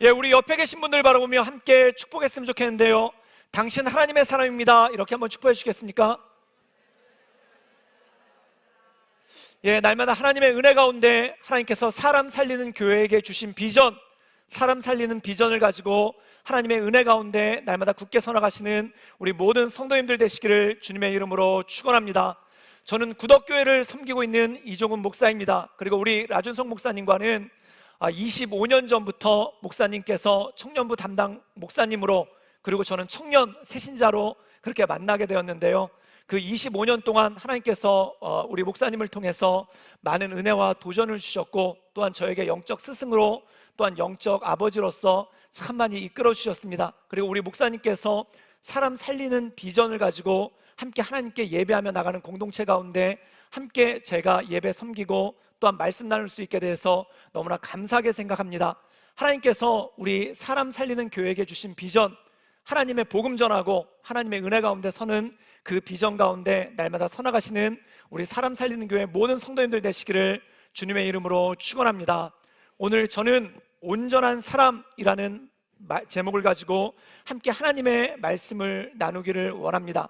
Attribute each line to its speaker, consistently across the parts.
Speaker 1: 예, 우리 옆에 계신 분들 바라보며 함께 축복했으면 좋겠는데요. 당신 하나님의 사람입니다. 이렇게 한번 축복해 주시겠습니까? 예, 날마다 하나님의 은혜 가운데 하나님께서 사람 살리는 교회에게 주신 비전, 사람 살리는 비전을 가지고 하나님의 은혜 가운데 날마다 굳게 서나가시는 우리 모든 성도님들 되시기를 주님의 이름으로 축원합니다. 저는 구덕교회를 섬기고 있는 이종훈 목사입니다. 그리고 우리 라준성 목사님과는 25년 전부터 목사님께서 청년부 담당 목사님으로, 그리고 저는 청년 새신자로 그렇게 만나게 되었는데요. 그 25년 동안 하나님께서 우리 목사님을 통해서 많은 은혜와 도전을 주셨고, 또한 저에게 영적 스승으로, 또한 영적 아버지로서 참 많이 이끌어 주셨습니다. 그리고 우리 목사님께서 사람 살리는 비전을 가지고 함께 하나님께 예배하며 나가는 공동체 가운데 함께 제가 예배 섬기고 또한 말씀 나눌 수 있게 돼서 너무나 감사하게 생각합니다. 하나님께서 우리 사람 살리는 교회에게 주신 비전, 하나님의 복음 전하고 하나님의 은혜 가운데 서는 그 비전 가운데 날마다 서나가시는 우리 사람 살리는 교회 모든 성도님들 되시기를 주님의 이름으로 축원합니다. 오늘 저는 온전한 사람이라는 제목을 가지고 함께 하나님의 말씀을 나누기를 원합니다.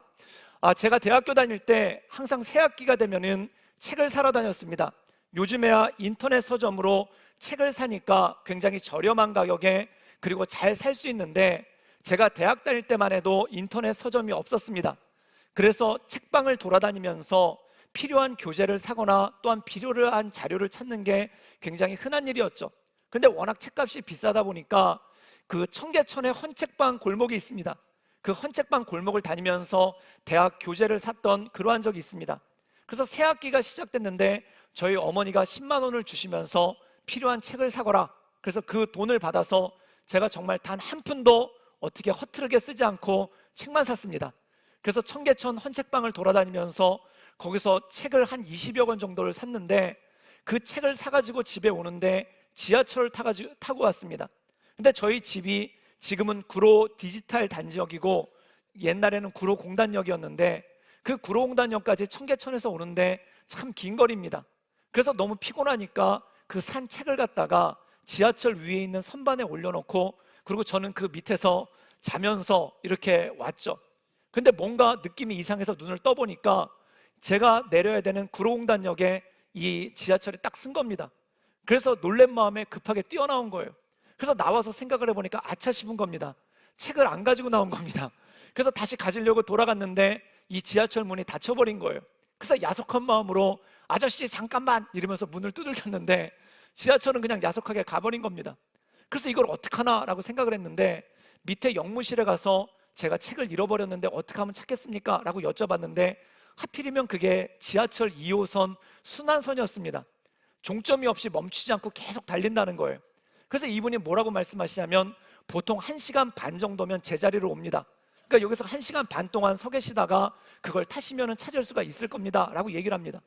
Speaker 1: 제가 대학교 다닐 때 항상 새학기가 되면은 책을 사러 다녔습니다. 요즘에야 인터넷 서점으로 책을 사니까 굉장히 저렴한 가격에 그리고 잘 살 수 있는데, 제가 대학 다닐 때만 해도 인터넷 서점이 없었습니다. 그래서 책방을 돌아다니면서 필요한 교재를 사거나 또한 필요한 자료를 찾는 게 굉장히 흔한 일이었죠. 근데 워낙 책값이 비싸다 보니까 그 청계천에 헌책방 골목이 있습니다. 그 헌책방 골목을 다니면서 대학 교재를 샀던 그러한 적이 있습니다. 그래서 새 학기가 시작됐는데 저희 어머니가 10만 원을 주시면서 필요한 책을 사거라, 그래서 그 돈을 받아서 제가 정말 단 한 푼도 어떻게 허투루게 쓰지 않고 책만 샀습니다. 그래서 청계천 헌책방을 돌아다니면서 거기서 책을 한 20여 권 정도를 샀는데, 그 책을 사가지고 집에 오는데 지하철을 타고 왔습니다. 근데 저희 집이 지금은 구로 디지털 단지역이고 옛날에는 구로 공단역이었는데, 그 구로 공단역까지 청계천에서 오는데 참 긴 거리입니다. 그래서 너무 피곤하니까 그 산 책을 갖다가 지하철 위에 있는 선반에 올려놓고, 그리고 저는 그 밑에서 자면서 이렇게 왔죠. 근데 뭔가 느낌이 이상해서 눈을 떠보니까 제가 내려야 되는 구로공단역에 이 지하철이 딱 쓴 겁니다. 그래서 놀란 마음에 급하게 뛰어나온 거예요. 그래서 나와서 생각을 해보니까 아차 싶은 겁니다. 책을 안 가지고 나온 겁니다. 그래서 다시 가지려고 돌아갔는데 이 지하철 문이 닫혀버린 거예요. 그래서 야속한 마음으로 아저씨 잠깐만 이러면서 문을 두들겼는데 지하철은 그냥 야속하게 가버린 겁니다. 그래서 이걸 어떡하나 라고 생각을 했는데, 밑에 영무실에 가서 제가 책을 잃어버렸는데 어떻게 하면 찾겠습니까? 라고 여쭤봤는데 하필이면 그게 지하철 2호선 순환선이었습니다. 종점이 없이 멈추지 않고 계속 달린다는 거예요. 그래서 이분이 뭐라고 말씀하시냐면 보통 1시간 반 정도면 제자리로 옵니다. 그러니까 여기서 1시간 반 동안 서 계시다가 그걸 타시면 찾을 수가 있을 겁니다 라고 얘기를 합니다.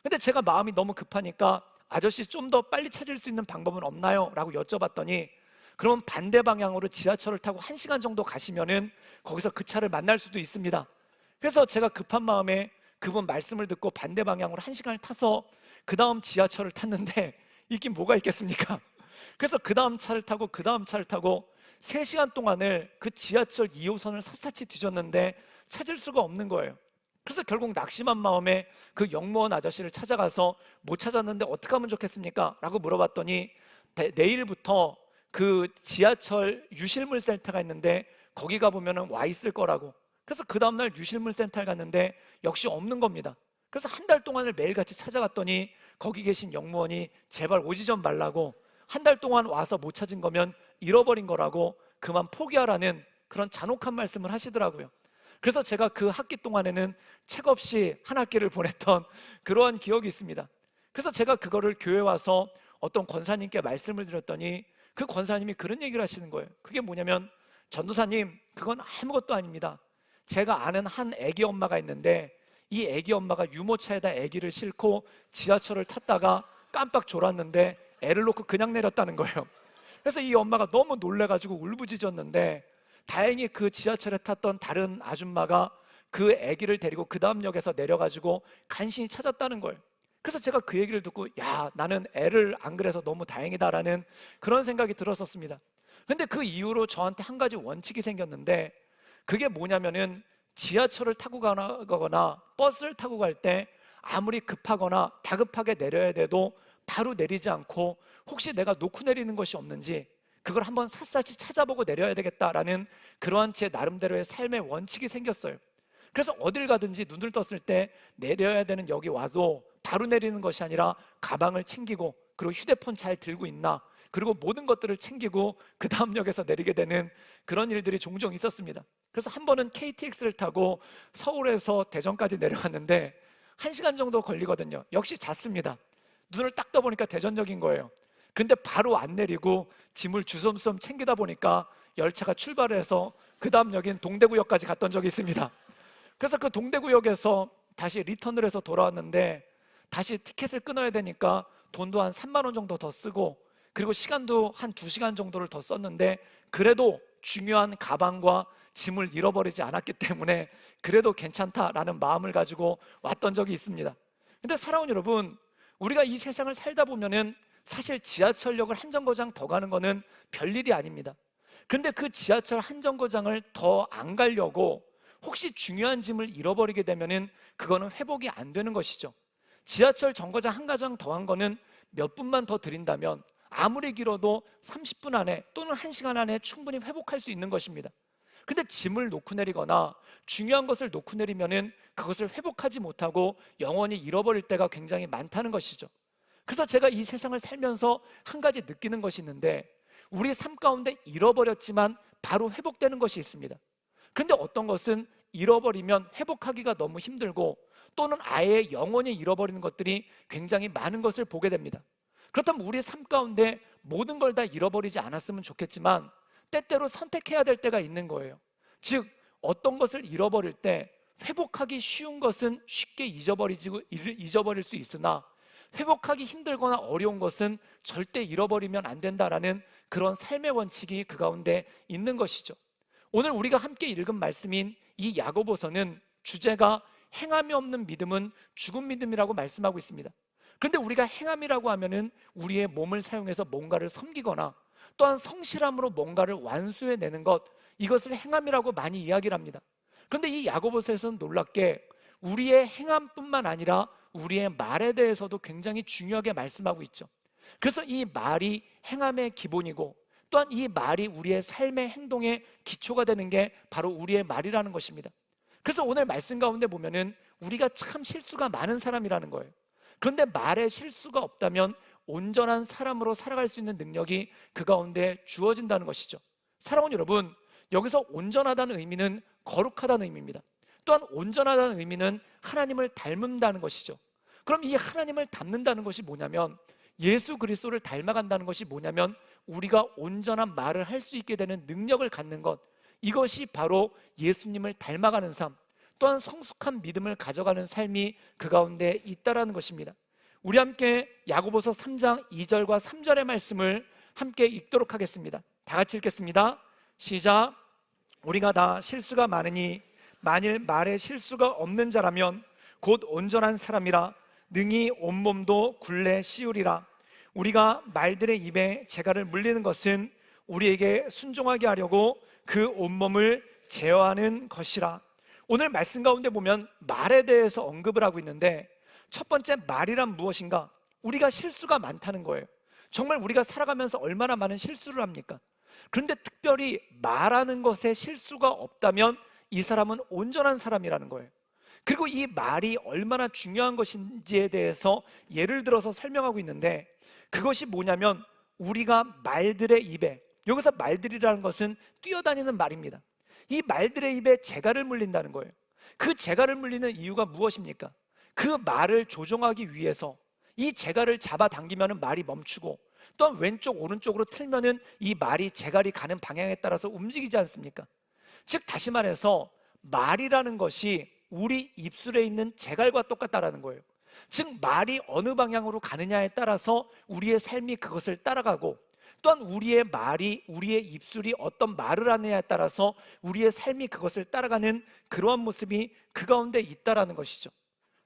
Speaker 1: 근데 제가 마음이 너무 급하니까 아저씨 좀 더 빨리 찾을 수 있는 방법은 없나요? 라고 여쭤봤더니 그러면 반대 방향으로 지하철을 타고 1시간 정도 가시면은 거기서 그 차를 만날 수도 있습니다. 그래서 제가 급한 마음에 그분 말씀을 듣고 반대 방향으로 1시간을 타서 그 다음 지하철을 탔는데 있긴 뭐가 있겠습니까? 그래서 그 다음 차를 타고 그 다음 차를 타고 3시간 동안을 그 지하철 2호선을 샅샅이 뒤졌는데 찾을 수가 없는 거예요. 그래서 결국 낙심한 마음에 그 영무원 아저씨를 찾아가서 못 찾았는데 어떻게 하면 좋겠습니까? 라고 물어봤더니 내일부터 그 지하철 유실물 센터가 있는데 거기 가보면 와 있을 거라고. 그래서 그 다음날 유실물 센터에 갔는데 역시 없는 겁니다. 그래서 한 달 동안을 매일같이 찾아갔더니 거기 계신 영무원이 제발 오지 좀 말라고, 한 달 동안 와서 못 찾은 거면 잃어버린 거라고 그만 포기하라는 그런 잔혹한 말씀을 하시더라고요. 그래서 제가 그 학기 동안에는 책 없이 한 학기를 보냈던 그러한 기억이 있습니다. 그래서 제가 그거를 교회 와서 어떤 권사님께 말씀을 드렸더니 그 권사님이 그런 얘기를 하시는 거예요. 그게 뭐냐면, 전도사님, 그건 아무것도 아닙니다. 제가 아는 한 애기 엄마가 있는데 이 애기 엄마가 유모차에다 애기를 싣고 지하철을 탔다가 깜빡 졸았는데 애를 놓고 그냥 내렸다는 거예요. 그래서 이 엄마가 너무 놀래가지고 울부짖었는데 다행히 그 지하철에 탔던 다른 아줌마가 그 애기를 데리고 그 다음 역에서 내려가지고 간신히 찾았다는 거예요. 그래서 제가 그 얘기를 듣고 야, 나는 애를 안 그래서 너무 다행이다라는 그런 생각이 들었었습니다. 근데 그 이후로 저한테 한 가지 원칙이 생겼는데, 그게 뭐냐면은 지하철을 타고 가거나 버스를 타고 갈 때 아무리 급하거나 다급하게 내려야 돼도 바로 내리지 않고 혹시 내가 놓고 내리는 것이 없는지 그걸 한번 샅샅이 찾아보고 내려야 되겠다라는 그러한 제 나름대로의 삶의 원칙이 생겼어요. 그래서 어딜 가든지 눈을 떴을 때 내려야 되는 여기 와도 바로 내리는 것이 아니라 가방을 챙기고, 그리고 휴대폰 잘 들고 있나, 그리고 모든 것들을 챙기고 그 다음 역에서 내리게 되는 그런 일들이 종종 있었습니다. 그래서 한 번은 KTX를 타고 서울에서 대전까지 내려갔는데 1시간 정도 걸리거든요. 역시 잤습니다. 눈을 딱 떠보니까 대전역인 거예요. 근데 바로 안 내리고 짐을 주섬주섬 챙기다 보니까 열차가 출발을 해서 그 다음 역인 동대구역까지 갔던 적이 있습니다. 그래서 그 동대구역에서 다시 리턴을 해서 돌아왔는데 다시 티켓을 끊어야 되니까 돈도 한 3만 원 정도 더 쓰고, 그리고 시간도 한 2시간 정도를 더 썼는데 그래도 중요한 가방과 짐을 잃어버리지 않았기 때문에 그래도 괜찮다라는 마음을 가지고 왔던 적이 있습니다. 근데 사랑하는 여러분, 우리가 이 세상을 살다 보면은 사실 지하철역을 한 정거장 더 가는 거는 별일이 아닙니다. 그런데 그 지하철 한 정거장을 더 안 가려고 혹시 중요한 짐을 잃어버리게 되면은 그거는 회복이 안 되는 것이죠. 지하철 정거장 한 가장 더 한 거는 몇 분만 더 들인다면 아무리 길어도 30분 안에 또는 1시간 안에 충분히 회복할 수 있는 것입니다. 근데 짐을 놓고 내리거나 중요한 것을 놓고 내리면은 그것을 회복하지 못하고 영원히 잃어버릴 때가 굉장히 많다는 것이죠. 그래서 제가 이 세상을 살면서 한 가지 느끼는 것이 있는데, 우리 삶 가운데 잃어버렸지만 바로 회복되는 것이 있습니다. 그런데 어떤 것은 잃어버리면 회복하기가 너무 힘들고 또는 아예 영원히 잃어버리는 것들이 굉장히 많은 것을 보게 됩니다. 그렇다면 우리 삶 가운데 모든 걸 다 잃어버리지 않았으면 좋겠지만 때때로 선택해야 될 때가 있는 거예요. 즉, 어떤 것을 잃어버릴 때 회복하기 쉬운 것은 쉽게 잊어버릴 수 있으나 회복하기 힘들거나 어려운 것은 절대 잃어버리면 안 된다라는 그런 삶의 원칙이 그 가운데 있는 것이죠. 오늘 우리가 함께 읽은 말씀인 이 야고보서는 주제가 행함이 없는 믿음은 죽은 믿음이라고 말씀하고 있습니다. 그런데 우리가 행함이라고 하면은 우리의 몸을 사용해서 뭔가를 섬기거나 또한 성실함으로 뭔가를 완수해내는 것, 이것을 행함이라고 많이 이야기를 합니다. 그런데 이 야고보서에서는 놀랍게 우리의 행함뿐만 아니라 우리의 말에 대해서도 굉장히 중요하게 말씀하고 있죠. 그래서 이 말이 행함의 기본이고 또한 이 말이 우리의 삶의 행동의 기초가 되는 게 바로 우리의 말이라는 것입니다. 그래서 오늘 말씀 가운데 보면은 우리가 참 실수가 많은 사람이라는 거예요. 그런데 말에 실수가 없다면 온전한 사람으로 살아갈 수 있는 능력이 그 가운데 주어진다는 것이죠. 사랑하는 여러분, 여기서 온전하다는 의미는 거룩하다는 의미입니다. 또한 온전하다는 의미는 하나님을 닮는다는 것이죠. 그럼 이 하나님을 닮는다는 것이 뭐냐면, 예수 그리스도를 닮아간다는 것이 뭐냐면 우리가 온전한 말을 할 수 있게 되는 능력을 갖는 것, 이것이 바로 예수님을 닮아가는 삶, 또한 성숙한 믿음을 가져가는 삶이 그 가운데 있다라는 것입니다. 우리 함께 야고보서 3장 2절과 3절의 말씀을 함께 읽도록 하겠습니다. 다 같이 읽겠습니다. 시작. 우리가 다 실수가 많으니 만일 말에 실수가 없는 자라면 곧 온전한 사람이라 능히 온몸도 굴레 씌우리라. 우리가 말들의 입에 재갈을 물리는 것은 우리에게 순종하게 하려고 그 온몸을 제어하는 것이라. 오늘 말씀 가운데 보면 말에 대해서 언급을 하고 있는데, 첫 번째 말이란 무엇인가? 우리가 실수가 많다는 거예요. 정말 우리가 살아가면서 얼마나 많은 실수를 합니까? 그런데 특별히 말하는 것에 실수가 없다면 이 사람은 온전한 사람이라는 거예요. 그리고 이 말이 얼마나 중요한 것인지에 대해서 예를 들어서 설명하고 있는데, 그것이 뭐냐면 우리가 말들의 입에, 여기서 말들이라는 것은 뛰어다니는 말입니다. 이 말들의 입에 재갈을 물린다는 거예요. 그 재갈을 물리는 이유가 무엇입니까? 그 말을 조종하기 위해서 이 재갈을 잡아당기면 말이 멈추고, 또한 왼쪽 오른쪽으로 틀면은 이 말이 재갈이 가는 방향에 따라서 움직이지 않습니까? 즉 다시 말해서 말이라는 것이 우리 입술에 있는 재갈과 똑같다라는 거예요. 즉 말이 어느 방향으로 가느냐에 따라서 우리의 삶이 그것을 따라가고, 또한 우리의 말이, 우리의 입술이 어떤 말을 하느냐에 따라서 우리의 삶이 그것을 따라가는 그러한 모습이 그 가운데 있다라는 것이죠.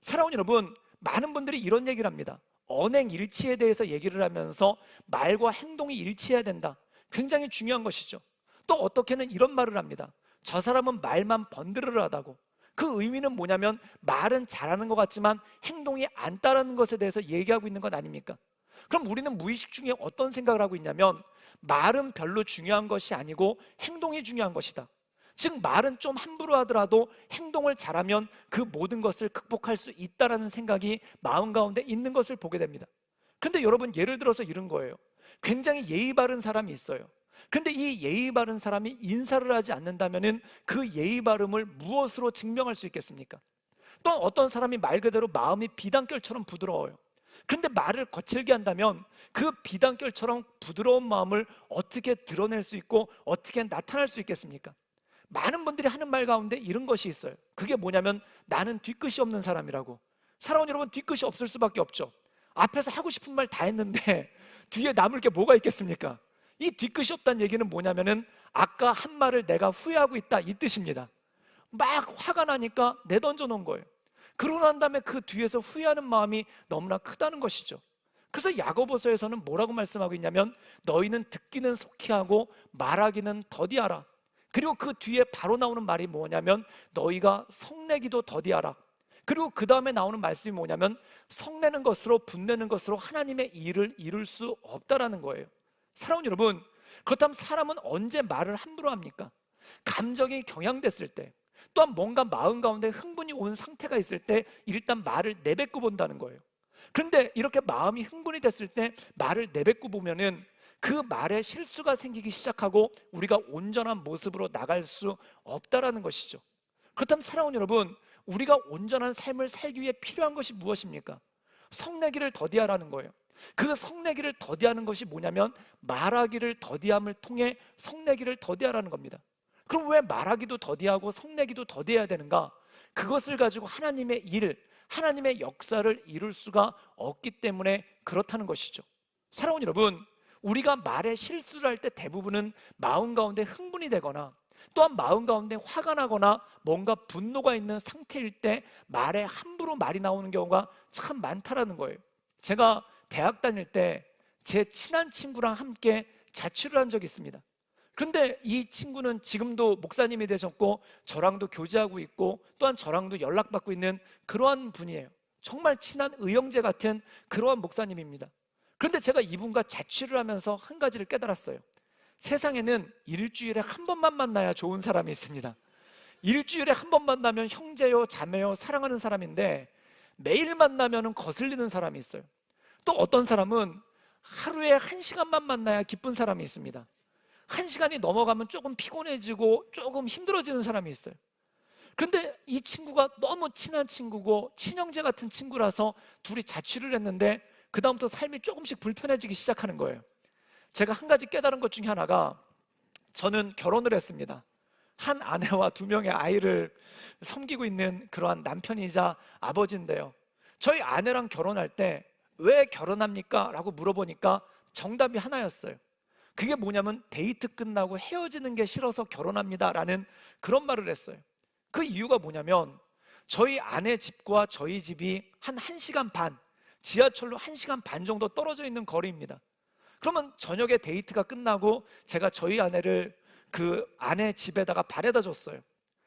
Speaker 1: 사랑하는 여러분, 많은 분들이 이런 얘기를 합니다. 언행 일치에 대해서 얘기를 하면서 말과 행동이 일치해야 된다. 굉장히 중요한 것이죠. 또 어떻게는 이런 말을 합니다. 저 사람은 말만 번드르르하다고. 그 의미는 뭐냐면 말은 잘하는 것 같지만 행동이 안 따르는 것에 대해서 얘기하고 있는 것 아닙니까? 그럼 우리는 무의식 중에 어떤 생각을 하고 있냐면 말은 별로 중요한 것이 아니고 행동이 중요한 것이다. 즉 말은 좀 함부로 하더라도 행동을 잘하면 그 모든 것을 극복할 수 있다라는 생각이 마음 가운데 있는 것을 보게 됩니다. 근데 여러분, 예를 들어서 이런 거예요. 굉장히 예의 바른 사람이 있어요. 근데 이 예의 바른 사람이 인사를 하지 않는다면은 그 예의 바름을 무엇으로 증명할 수 있겠습니까? 또 어떤 사람이 말 그대로 마음이 비단결처럼 부드러워요. 근데 말을 거칠게 한다면 그 비단결처럼 부드러운 마음을 어떻게 드러낼 수 있고 어떻게 나타날 수 있겠습니까? 많은 분들이 하는 말 가운데 이런 것이 있어요. 그게 뭐냐면 나는 뒤끝이 없는 사람이라고. 사랑하는 여러분, 뒤끝이 없을 수밖에 없죠. 앞에서 하고 싶은 말 다 했는데 뒤에 남을 게 뭐가 있겠습니까? 이 뒤끝이 없다는 얘기는 뭐냐면은 아까 한 말을 내가 후회하고 있다, 이 뜻입니다. 막 화가 나니까 내던져 놓은 거예요. 그러고 난 다음에 그 뒤에서 후회하는 마음이 너무나 크다는 것이죠. 그래서 야고보서에서는 뭐라고 말씀하고 있냐면 너희는 듣기는 속히 하고 말하기는 더디하라. 그리고 그 뒤에 바로 나오는 말이 뭐냐면 너희가 성내기도 더디하라. 그리고 그 다음에 나오는 말씀이 뭐냐면 성내는 것으로 분내는 것으로 하나님의 일을 이룰 수 없다라는 거예요. 사랑하는 여러분, 그렇다면 사람은 언제 말을 함부로 합니까? 감정이 경향됐을 때, 또한 뭔가 마음 가운데 흥분이 온 상태가 있을 때 일단 말을 내뱉고 본다는 거예요. 그런데 이렇게 마음이 흥분이 됐을 때 말을 내뱉고 보면은 그 말에 실수가 생기기 시작하고 우리가 온전한 모습으로 나갈 수 없다라는 것이죠. 그렇다면 사랑하는 여러분, 우리가 온전한 삶을 살기 위해 필요한 것이 무엇입니까? 성내기를 더디하라는 거예요. 그 성내기를 더디하는 것이 뭐냐면 말하기를 더디함을 통해 성내기를 더디하라는 겁니다. 그럼 왜 말하기도 더디하고 성내기도 더디해야 되는가? 그것을 가지고 하나님의 일, 하나님의 역사를 이룰 수가 없기 때문에 그렇다는 것이죠. 사랑하는 여러분, 우리가 말에 실수를 할 때 대부분은 마음 가운데 흥분이 되거나 또한 마음 가운데 화가 나거나 뭔가 분노가 있는 상태일 때 말에 함부로 말이 나오는 경우가 참 많다라는 거예요. 제가 대학 다닐 때 제 친한 친구랑 함께 자취를 한 적이 있습니다. 그런데 이 친구는 지금도 목사님이 되셨고 저랑도 교제하고 있고 또한 저랑도 연락받고 있는 그러한 분이에요. 정말 친한 의형제 같은 그러한 목사님입니다. 그런데 제가 이분과 자취를 하면서 한 가지를 깨달았어요. 세상에는 일주일에 한 번만 만나야 좋은 사람이 있습니다. 일주일에 한 번 만나면 형제요 자매요 사랑하는 사람인데 매일 만나면 거슬리는 사람이 있어요. 또 어떤 사람은 하루에 1시간만 만나야 기쁜 사람이 있습니다. 1시간이 넘어가면 조금 피곤해지고 조금 힘들어지는 사람이 있어요. 그런데 이 친구가 너무 친한 친구고 친형제 같은 친구라서 둘이 자취를 했는데 그 다음부터 삶이 조금씩 불편해지기 시작하는 거예요. 제가 한 가지 깨달은 것 중에 하나가, 저는 결혼을 했습니다. 한 아내와 2명의 아이를 섬기고 있는 그러한 남편이자 아버지인데요, 저희 아내랑 결혼할 때 왜 결혼합니까? 라고 물어보니까 정답이 하나였어요. 그게 뭐냐면 데이트 끝나고 헤어지는 게 싫어서 결혼합니다 라는 그런 말을 했어요. 그 이유가 뭐냐면 저희 아내 집과 저희 집이 한 1시간 반, 지하철로 1시간 반 정도 떨어져 있는 거리입니다. 그러면 저녁에 데이트가 끝나고 제가 저희 아내를 그 아내 집에다가 바래다 줬어요.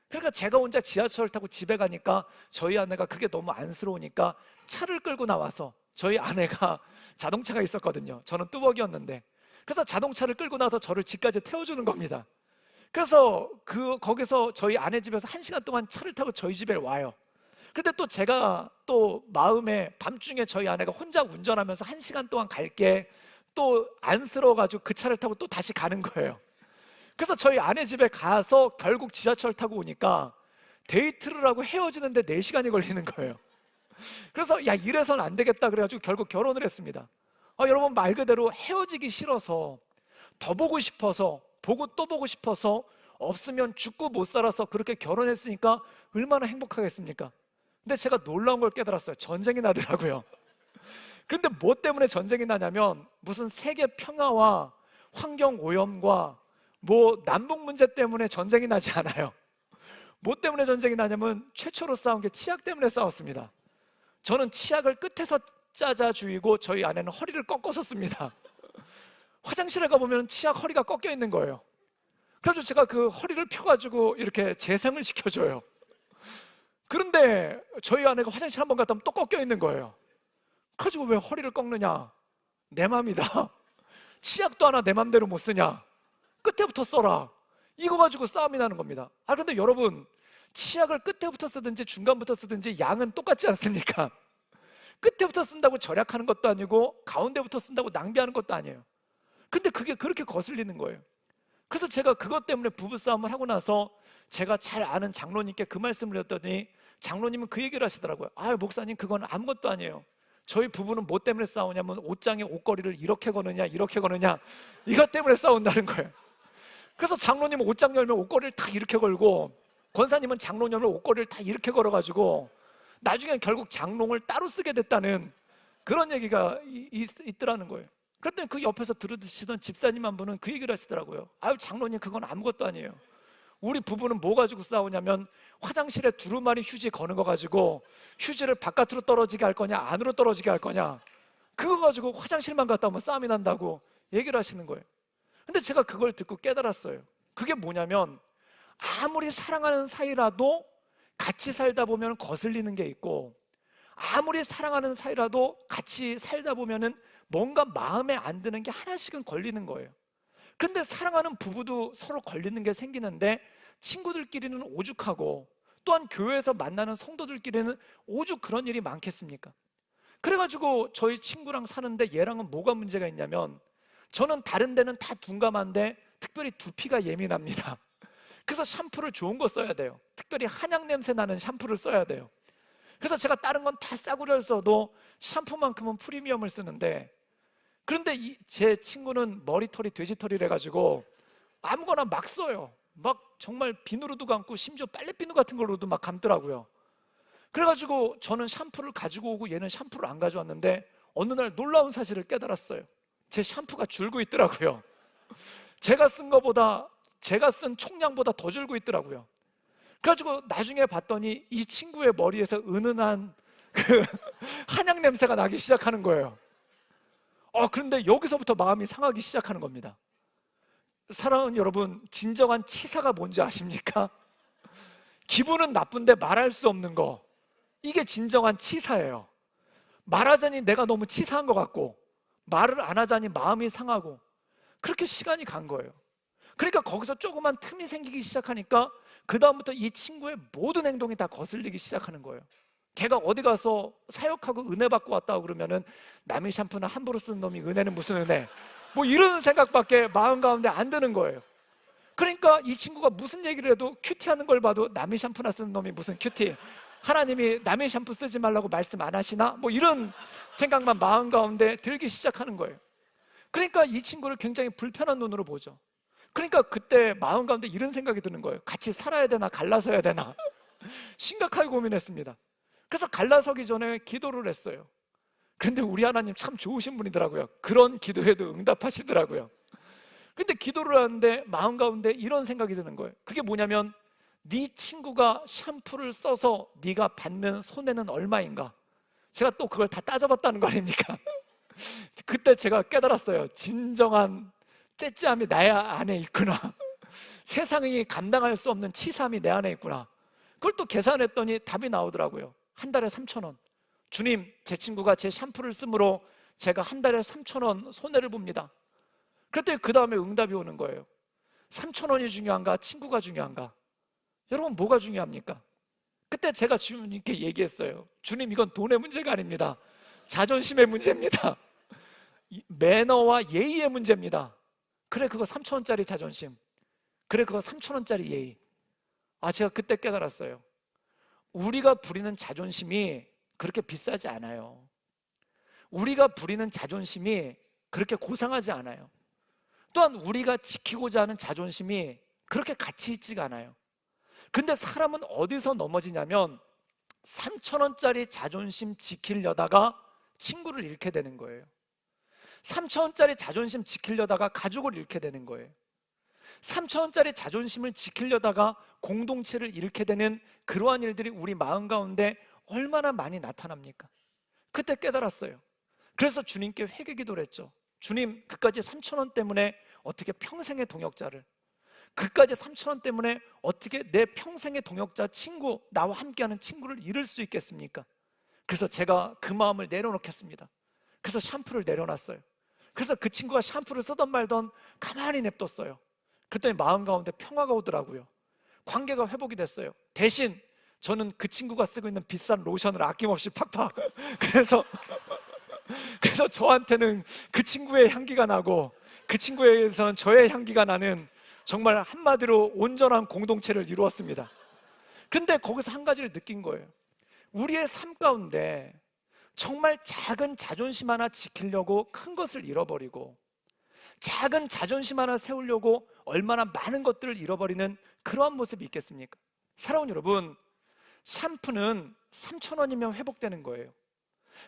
Speaker 1: 그러니까 제가 혼자 지하철을 타고 집에 가니까 저희 아내가 그게 너무 안쓰러우니까 차를 끌고 나와서, 저희 아내가 자동차가 있었거든요. 저는 뚜벅이었는데, 그래서 자동차를 끌고 나서 저를 집까지 태워주는 겁니다. 그래서 거기서 저희 아내 집에서 1시간 동안 차를 타고 저희 집에 와요. 근데 또 제가 또 마음에 밤중에 저희 아내가 혼자 운전하면서 1시간 동안 갈게 또 안쓰러워가지고 그 차를 타고 또 다시 가는 거예요. 그래서 저희 아내 집에 가서 결국 지하철 타고 오니까 데이트를 하고 헤어지는데 4시간이 걸리는 거예요. 그래서 야, 이래서는 안 되겠다 그래가지고 결국 결혼을 했습니다. 여러분, 말 그대로 헤어지기 싫어서, 더 보고 싶어서, 보고 또 보고 싶어서, 없으면 죽고 못 살아서 그렇게 결혼했으니까 얼마나 행복하겠습니까? 근데 제가 놀라운 걸 깨달았어요. 전쟁이 나더라고요. 그런데 뭐 때문에 전쟁이 나냐면 무슨 세계 평화와 환경 오염과 뭐 남북 문제 때문에 전쟁이 나지 않아요. 뭐 때문에 전쟁이 나냐면 최초로 싸운 게 치약 때문에 싸웠습니다. 저는 치약을 끝에서 짜자주의고 저희 아내는 허리를 꺾어서 씁니다. 화장실에 가보면 치약 허리가 꺾여 있는 거예요. 그래서 제가 그 허리를 펴가지고 이렇게 재생을 시켜줘요. 그런데 저희 아내가 화장실 한번 갔다 오면 또 꺾여 있는 거예요. 그래가지고 왜 허리를 꺾느냐? 내 맘이다. 치약도 하나 내 맘대로 못 쓰냐? 끝에부터 써라. 이거 가지고 싸움이 나는 겁니다. 근데 여러분, 치약을 끝에부터 쓰든지 중간부터 쓰든지 양은 똑같지 않습니까? 끝에부터 쓴다고 절약하는 것도 아니고 가운데부터 쓴다고 낭비하는 것도 아니에요. 근데 그게 그렇게 거슬리는 거예요. 그래서 제가 그것 때문에 부부싸움을 하고 나서 제가 잘 아는 장로님께 그 말씀을 했더니 장로님은 그 얘기를 하시더라고요. 목사님, 그건 아무것도 아니에요. 저희 부부는 뭐 때문에 싸우냐면 옷장에 옷걸이를 이렇게 거느냐 이렇게 거느냐 이것 때문에 싸운다는 거예요. 그래서 장로님은 옷장 열면 옷걸이를 다 이렇게 걸고, 권사님은 장롱 열면 옷걸이를 다 이렇게 걸어가지고 나중에 결국 장롱을 따로 쓰게 됐다는 그런 얘기가 있더라는 거예요. 그랬더니 그 옆에서 들으시던 집사님 한 분은 그 얘기를 하시더라고요. 장로님, 그건 아무것도 아니에요. 우리 부부는 뭐 가지고 싸우냐면 화장실에 두루마리 휴지 거는 거 가지고 휴지를 바깥으로 떨어지게 할 거냐 안으로 떨어지게 할 거냐, 그거 가지고 화장실만 갔다 오면 싸움이 난다고 얘기를 하시는 거예요. 근데 제가 그걸 듣고 깨달았어요. 그게 뭐냐면 아무리 사랑하는 사이라도 같이 살다 보면 거슬리는 게 있고, 아무리 사랑하는 사이라도 같이 살다 보면은 뭔가 마음에 안 드는 게 하나씩은 걸리는 거예요. 그런데 사랑하는 부부도 서로 걸리는 게 생기는데 친구들끼리는 오죽하고 또한 교회에서 만나는 성도들끼리는 오죽 그런 일이 많겠습니까? 그래가지고 저희 친구랑 사는데 얘랑은 뭐가 문제가 있냐면, 저는 다른 데는 다 둔감한데 특별히 두피가 예민합니다. 그래서 샴푸를 좋은 거 써야 돼요. 특별히 한약 냄새 나는 샴푸를 써야 돼요. 그래서 제가 다른 건 다 싸구려 써도 샴푸만큼은 프리미엄을 쓰는데, 그런데 제 친구는 머리털이 돼지털이라 가지고 아무거나 막 써요. 막 정말 비누로도 감고 심지어 빨래비누 같은 걸로도 막 감더라고요. 그래가지고 저는 샴푸를 가지고 오고 얘는 샴푸를 안 가져왔는데 어느 날 놀라운 사실을 깨달았어요. 제 샴푸가 줄고 있더라고요. 제가 쓴 총량보다 더 줄고 있더라고요. 그래가지고 나중에 봤더니 이 친구의 머리에서 은은한 그 한약 냄새가 나기 시작하는 거예요. 그런데 여기서부터 마음이 상하기 시작하는 겁니다. 사랑하는 여러분, 진정한 치사가 뭔지 아십니까? 기분은 나쁜데 말할 수 없는 거, 이게 진정한 치사예요. 말하자니 내가 너무 치사한 것 같고, 말을 안 하자니 마음이 상하고, 그렇게 시간이 간 거예요. 그러니까 거기서 조그만 틈이 생기기 시작하니까 그 다음부터 이 친구의 모든 행동이 다 거슬리기 시작하는 거예요. 걔가 어디 가서 사역하고 은혜 받고 왔다고 그러면은 남의 샴푸는 함부로 쓰는 놈이 은혜는 무슨 은혜, 뭐 이런 생각밖에 마음 가운데 안 드는 거예요. 그러니까 이 친구가 무슨 얘기를 해도 큐티하는 걸 봐도 남의 샴푸나 쓰는 놈이 무슨 큐티, 하나님이 남의 샴푸 쓰지 말라고 말씀 안 하시나, 뭐 이런 생각만 마음 가운데 들기 시작하는 거예요. 그러니까 이 친구를 굉장히 불편한 눈으로 보죠. 그러니까 그때 마음 가운데 이런 생각이 드는 거예요. 같이 살아야 되나 갈라서야 되나 심각하게 고민했습니다. 그래서 갈라서기 전에 기도를 했어요. 그런데 우리 하나님 참 좋으신 분이더라고요. 그런 기도에도 응답하시더라고요. 근데 기도를 하는데 마음 가운데 이런 생각이 드는 거예요. 그게 뭐냐면, 네 친구가 샴푸를 써서 네가 받는 손해는 얼마인가? 제가 또 그걸 다 따져봤다는 거 아닙니까? 그때 제가 깨달았어요. 진정한 째째함이 내 안에 있구나. 세상이 감당할 수 없는 치사함이 내 안에 있구나. 그걸 또 계산했더니 답이 나오더라고요. 한 달에 3,000원. 주님, 제 친구가 제 샴푸를 쓰므로 제가 한 달에 3,000원 손해를 봅니다. 그랬더니 그 다음에 응답이 오는 거예요. 3,000원이 중요한가 친구가 중요한가? 여러분, 뭐가 중요합니까? 그때 제가 주님께 얘기했어요. 주님, 이건 돈의 문제가 아닙니다. 자존심의 문제입니다. 매너와 예의의 문제입니다. 그래, 그거 3,000원짜리 자존심, 그래, 그거 3,000원짜리 예의. 제가 그때 깨달았어요. 우리가 부리는 자존심이 그렇게 비싸지 않아요. 우리가 부리는 자존심이 그렇게 고상하지 않아요. 또한 우리가 지키고자 하는 자존심이 그렇게 가치 있지가 않아요. 근데 사람은 어디서 넘어지냐면 3,000원짜리 자존심 지키려다가 친구를 잃게 되는 거예요. 3,000원짜리 자존심 지키려다가 가족을 잃게 되는 거예요. 3,000원짜리 자존심을 지키려다가 공동체를 잃게 되는 그러한 일들이 우리 마음 가운데 얼마나 많이 나타납니까? 그때 깨달았어요. 그래서 주님께 회개 기도를 했죠. 주님, 그까지 3,000원 때문에 어떻게 평생의 동역자를, 그까지 3,000원 때문에 어떻게 내 평생의 동역자 친구, 나와 함께하는 친구를 잃을 수 있겠습니까? 그래서 제가 그 마음을 내려놓겠습니다. 그래서 샴푸를 내려놨어요. 그래서 그 친구가 샴푸를 쓰던 말던 가만히 냅뒀어요. 그랬더니 마음 가운데 평화가 오더라고요. 관계가 회복이 됐어요. 대신 저는 그 친구가 쓰고 있는 비싼 로션을 아낌없이 팍팍 그래서 저한테는 그 친구의 향기가 나고 그 친구에게서는 저의 향기가 나는 정말 한마디로 온전한 공동체를 이루었습니다. 근데 거기서 한 가지를 느낀 거예요. 우리의 삶 가운데 정말 작은 자존심 하나 지키려고 큰 것을 잃어버리고, 작은 자존심 하나 세우려고 얼마나 많은 것들을 잃어버리는 그러한 모습이 있겠습니까? 사랑하는 여러분, 샴푸는 3,000원이면 회복되는 거예요.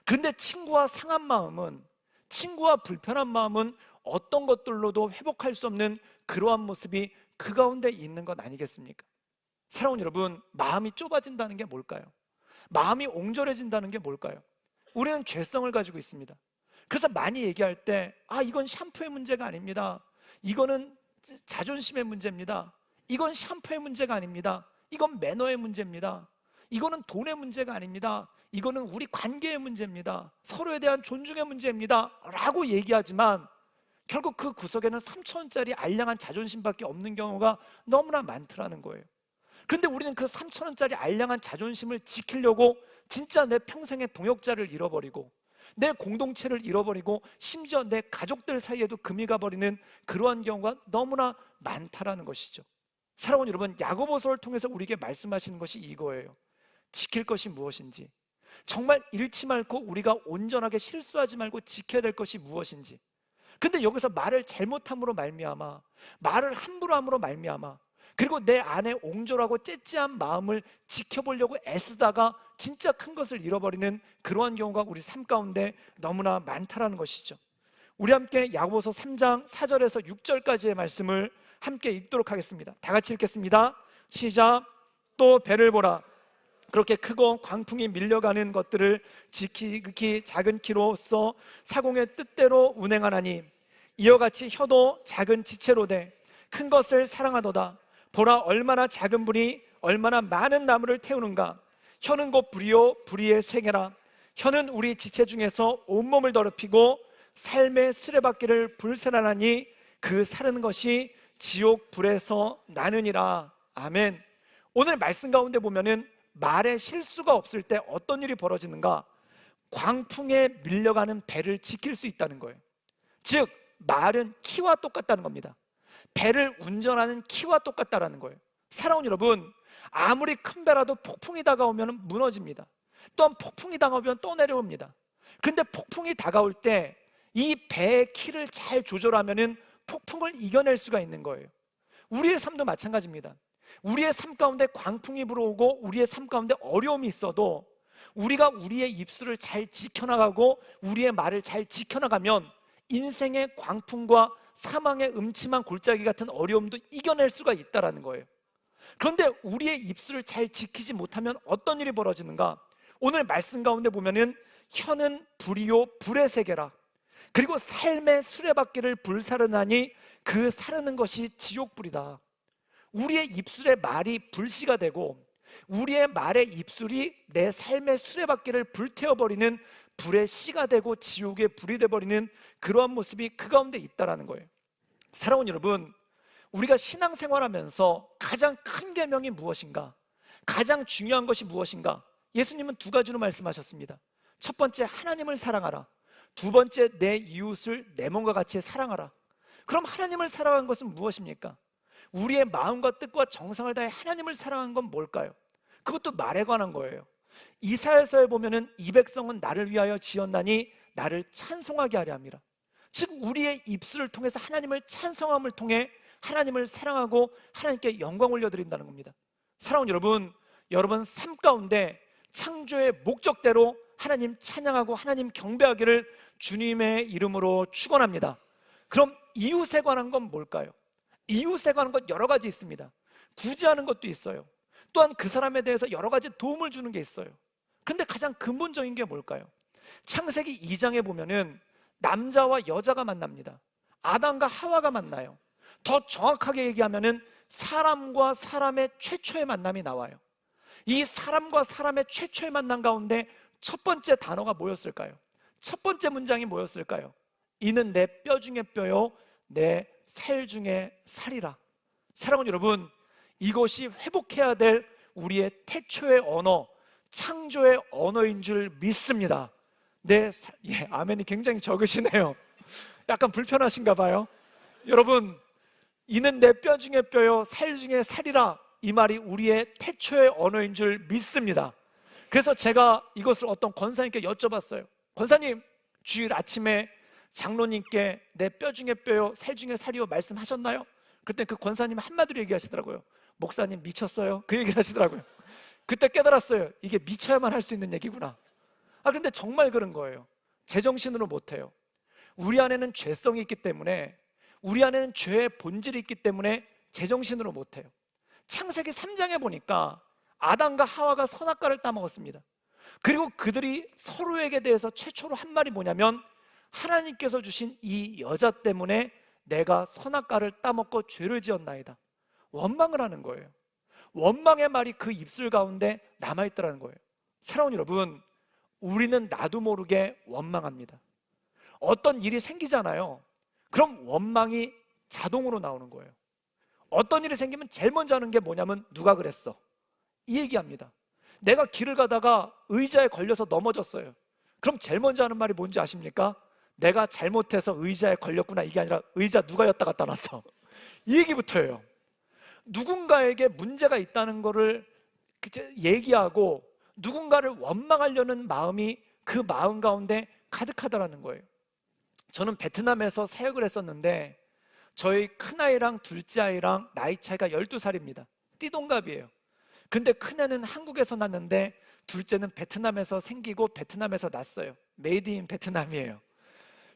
Speaker 1: 그런데 친구와 상한 마음은, 친구와 불편한 마음은 어떤 것들로도 회복할 수 없는 그러한 모습이 그 가운데 있는 것 아니겠습니까? 사랑하는 여러분, 마음이 좁아진다는 게 뭘까요? 마음이 옹졸해진다는 게 뭘까요? 우리는 죄성을 가지고 있습니다. 그래서 많이 얘기할 때, 이건 샴푸의 문제가 아닙니다. 이거는 자존심의 문제입니다. 이건 샴푸의 문제가 아닙니다. 이건 매너의 문제입니다. 이거는 돈의 문제가 아닙니다. 이거는 우리 관계의 문제입니다. 서로에 대한 존중의 문제입니다 라고 얘기하지만 결국 그 구석에는 3,000원짜리 알량한 자존심밖에 없는 경우가 너무나 많더라는 거예요. 그런데 우리는 그 3,000원짜리 알량한 자존심을 지키려고 진짜 내 평생의 동역자를 잃어버리고, 내 공동체를 잃어버리고, 심지어 내 가족들 사이에도 금이 가버리는 그러한 경우가 너무나 많다라는 것이죠. 사랑하는 여러분, 야고보서를 통해서 우리에게 말씀하시는 것이 이거예요. 지킬 것이 무엇인지, 정말 잃지 말고 우리가 온전하게 실수하지 말고 지켜야 될 것이 무엇인지. 근데 여기서 말을 잘못함으로 말미암아, 말을 함부로 함으로 말미암아, 그리고 내 안에 옹졸하고 째째한 마음을 지켜보려고 애쓰다가 진짜 큰 것을 잃어버리는 그러한 경우가 우리 삶 가운데 너무나 많다라는 것이죠. 우리 함께 야고보서 3장 4절에서 6절까지의 말씀을 함께 읽도록 하겠습니다. 다 같이 읽겠습니다. 시작. 또 배를 보라. 그렇게 크고 광풍이 밀려가는 것들을 지극히 작은 키로써 사공의 뜻대로 운행하나니, 이와 같이 혀도 작은 지체로 돼 큰 것을 사랑하도다. 보라, 얼마나 작은 불이 얼마나 많은 나무를 태우는가. 혀는 곧 불이요 불의의 세계라. 혀는 우리 지체 중에서 온몸을 더럽히고 삶의 수레바퀴를 불살하나니 그 사르는 것이 지옥 불에서 나느니라. 아멘. 오늘 말씀 가운데 보면은 말에 실수가 없을 때 어떤 일이 벌어지는가? 광풍에 밀려가는 배를 지킬 수 있다는 거예요. 즉 말은 키와 똑같다는 겁니다. 배를 운전하는 키와 똑같다라는 거예요. 사랑하는 여러분, 아무리 큰 배라도 폭풍이 다가오면 무너집니다. 또한 폭풍이 다가오면 또 내려옵니다. 그런데 폭풍이 다가올 때 이 배의 키를 잘 조절하면은 폭풍을 이겨낼 수가 있는 거예요. 우리의 삶도 마찬가지입니다. 우리의 삶 가운데 광풍이 불어오고 우리의 삶 가운데 어려움이 있어도 우리가 우리의 입술을 잘 지켜나가고 우리의 말을 잘 지켜나가면 인생의 광풍과 사망의 음침한 골짜기 같은 어려움도 이겨낼 수가 있다는 거예요. 그런데 우리의 입술을 잘 지키지 못하면 어떤 일이 벌어지는가? 오늘 말씀 가운데 보면은 혀는 불이요 불의 세계라. 그리고 삶의 수레바퀴를 불사르나니 그 사르는 것이 지옥불이다. 우리의 입술의 말이 불씨가 되고 우리의 말의 입술이 내 삶의 수레바퀴를 불태워버리는 불의 씨가 되고 지옥의 불이 되어버리는 그러한 모습이 그 가운데 있다는 거예요. 사랑하는 여러분, 우리가 신앙생활하면서 가장 큰 계명이 무엇인가? 가장 중요한 것이 무엇인가? 예수님은 두 가지로 말씀하셨습니다. 첫 번째, 하나님을 사랑하라. 두 번째, 내 이웃을 내 몸과 같이 사랑하라. 그럼 하나님을 사랑한 것은 무엇입니까? 우리의 마음과 뜻과 정성을 다해 하나님을 사랑한 건 뭘까요? 그것도 말에 관한 거예요. 이사야서에 보면은 이 백성은 나를 위하여 지었나니 나를 찬송하게 하려 함이라. 즉 우리의 입술을 통해서 하나님을 찬송함을 통해 하나님을 사랑하고 하나님께 영광 올려드린다는 겁니다. 사랑하는 여러분, 여러분 삶 가운데 창조의 목적대로 하나님 찬양하고 하나님 경배하기를 주님의 이름으로 축원합니다. 그럼 이웃에 관한 건 뭘까요? 이웃에 관한 것 여러 가지 있습니다. 구제하는 것도 있어요. 또한 그 사람에 대해서 여러 가지 도움을 주는 게 있어요. 근데 가장 근본적인 게 뭘까요? 창세기 2장에 보면은 남자와 여자가 만납니다. 아담과 하와가 만나요. 더 정확하게 얘기하면은 사람과 사람의 최초의 만남이 나와요. 이 사람과 사람의 최초의 만남 가운데 첫 번째 단어가 뭐였을까요? 첫 번째 문장이 뭐였을까요? 이는 내 뼈 중에 뼈요 내 살 중에 살이라. 사랑하는 여러분, 이것이 회복해야 될 우리의 태초의 언어, 창조의 언어인 줄 믿습니다. 예, 아멘이 굉장히 적으시네요. 약간 불편하신가 봐요. 여러분, 이는 내 뼈 중에 뼈요 살 중에 살이라, 이 말이 우리의 태초의 언어인 줄 믿습니다. 그래서 제가 이것을 어떤 권사님께 여쭤봤어요. 권사님, 주일 아침에 장로님께 내 뼈 중에 뼈요 살 중에 살이요 말씀하셨나요? 그때 그 권사님 한마디로 얘기하시더라고요. 목사님 미쳤어요? 그 얘기를 하시더라고요. 그때 깨달았어요. 이게 미쳐야만 할 수 있는 얘기구나. 근데 정말 그런 거예요. 제정신으로 못해요. 우리 안에는 죄성이 있기 때문에, 우리 안에는 죄의 본질이 있기 때문에 제정신으로 못해요. 창세기 3장에 보니까 아담과 하와가 선악과를 따먹었습니다. 그리고 그들이 서로에게 대해서 최초로 한 말이 뭐냐면, 하나님께서 주신 이 여자 때문에 내가 선악과를 따먹고 죄를 지었나이다. 원망을 하는 거예요. 원망의 말이 그 입술 가운데 남아있더라는 거예요. 사랑하는 여러분, 우리는 나도 모르게 원망합니다. 어떤 일이 생기잖아요. 그럼 원망이 자동으로 나오는 거예요. 어떤 일이 생기면 제일 먼저 하는 게 뭐냐면, 누가 그랬어? 이 얘기합니다. 내가 길을 가다가 의자에 걸려서 넘어졌어요. 그럼 제일 먼저 하는 말이 뭔지 아십니까? 내가 잘못해서 의자에 걸렸구나, 이게 아니라 의자 누가 였다 갔다 놨어, 이 얘기부터예요. 누군가에게 문제가 있다는 거를 얘기하고 누군가를 원망하려는 마음이 그 마음 가운데 가득하다라는 거예요. 저는 베트남에서 사역을 했었는데 저희 큰아이랑 둘째 아이랑 나이 차이가 12살입니다. 띠동갑이에요. 근데 큰애는 한국에서 났는데 둘째는 베트남에서 생기고 베트남에서 났어요. 메이드 인 베트남이에요.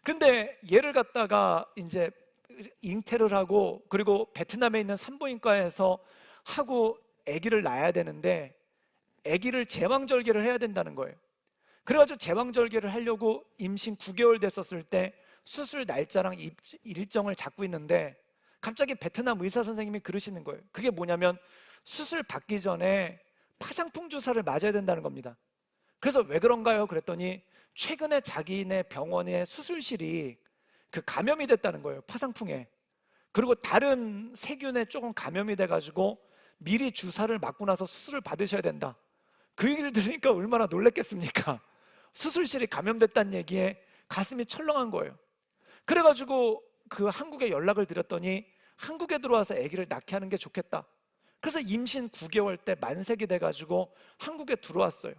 Speaker 1: 근데 얘를 갖다가 이제 잉태를 하고, 그리고 베트남에 있는 산부인과에서 하고 아기를 낳아야 되는데 아기를 제왕절개를 해야 된다는 거예요. 그래가지고 제왕절개를 하려고 임신 9개월 됐었을 때 수술 날짜랑 일정을 잡고 있는데 갑자기 베트남 의사 선생님이 그러시는 거예요. 그게 뭐냐면, 수술 받기 전에 파상풍 주사를 맞아야 된다는 겁니다. 그래서 왜 그런가요? 그랬더니 최근에 자기네 병원의 수술실이 그 감염이 됐다는 거예요, 파상풍에. 그리고 다른 세균에 조금 감염이 돼가지고 미리 주사를 맞고 나서 수술을 받으셔야 된다. 그 얘기를 들으니까 얼마나 놀랬겠습니까? 수술실이 감염됐다는 얘기에 가슴이 철렁한 거예요. 그래가지고 그 한국에 연락을 드렸더니 한국에 들어와서 아기를 낳게 하는 게 좋겠다. 그래서 임신 9개월 때 만색이 돼가지고 한국에 들어왔어요.